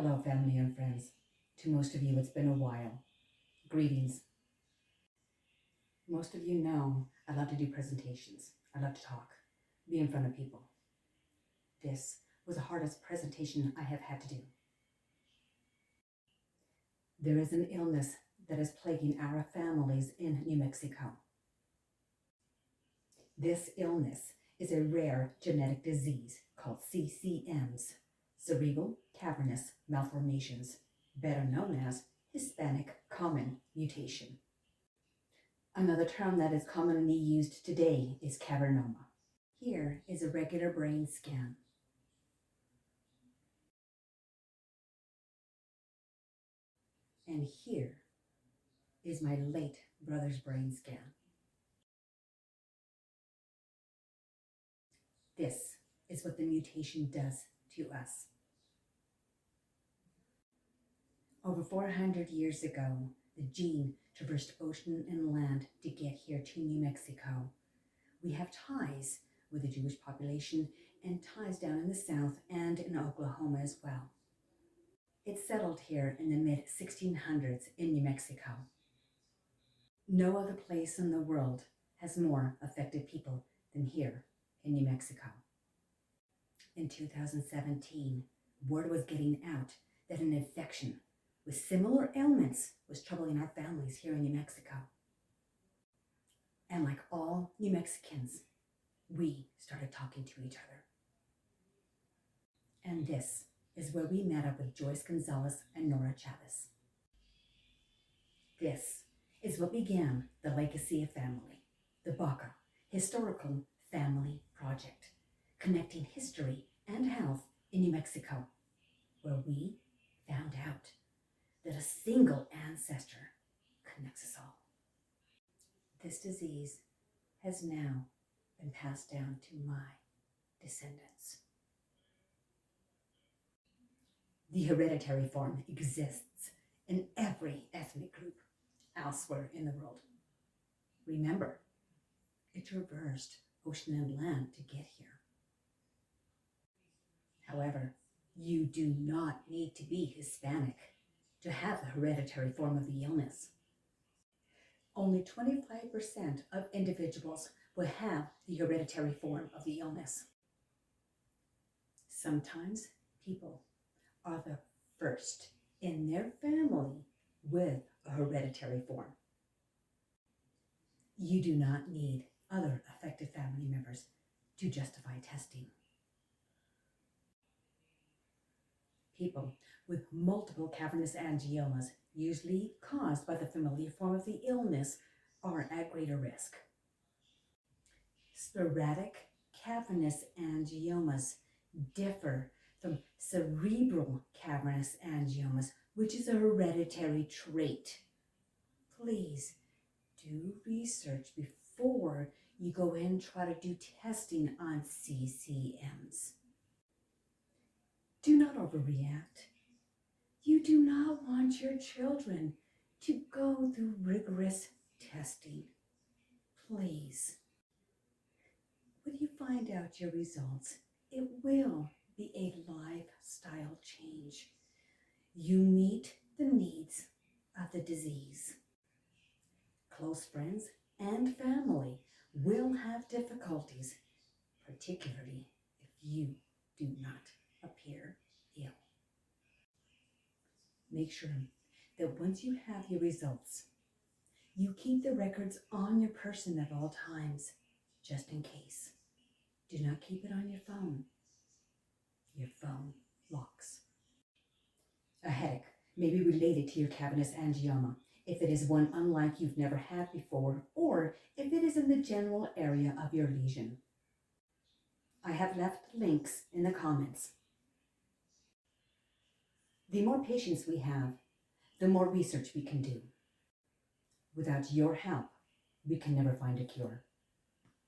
Hello, family and friends. To most of you, it's been a while. Greetings. Most of you know I love to do presentations. I love to talk, be in front of people. This was the hardest presentation I have had to do. There is an illness that is plaguing our families in New Mexico. This illness is a rare genetic disease called CCMs, Cerebral Cavernous Malformations, better known as Hispanic common mutation. Another term that is commonly used today is cavernoma. Here is a regular brain scan. And here is my late brother's brain scan. This is what the mutation does to us. Over 400 years ago, the gene traversed ocean and land to get here to New Mexico. We have ties with the Jewish population and ties down in the south and in Oklahoma as well. It settled here in the mid-1600s in New Mexico. No other place in the world has more affected people than here in New Mexico. In 2017, word was getting out that an infection with similar ailments was troubling our families here in New Mexico. And like all New Mexicans, we started talking to each other. And this is where we met up with Joyce Gonzalez and Nora Chavez. This is what began the Legacy of Family, the Baca Historical Family Project, connecting history and health in New Mexico, where we found out that a single ancestor connects us all. This disease has now been passed down to my descendants. The hereditary form exists in every ethnic group elsewhere in the world. Remember, it traversed ocean and land to get here. However, you do not need to be Hispanic to have the hereditary form of the illness. Only 25% of individuals will have the hereditary form of the illness. Sometimes people are the first in their family with a hereditary form. You do not need other affected family members to justify testing. People with multiple cavernous angiomas, usually caused by the familiar form of the illness, are at greater risk. Sporadic cavernous angiomas differ from cerebral cavernous angiomas, which is a hereditary trait. Please do research before you go in and try to do testing on CCMs. Do not overreact. You do not want your children to go through rigorous testing. Please. When you find out your results, it will be a lifestyle change. You meet the needs of the disease. Close friends and family will have difficulties, particularly if you do not appear ill. Make sure that once you have your results, you keep the records on your person at all times, just in case. Do not keep it on your phone. Your phone locks. A headache may be related to your cavernous angioma if it is one unlike you've never had before, or if it is in the general area of your lesion. I have left links in the comments. The more patients we have, the more research we can do. Without your help, we can never find a cure.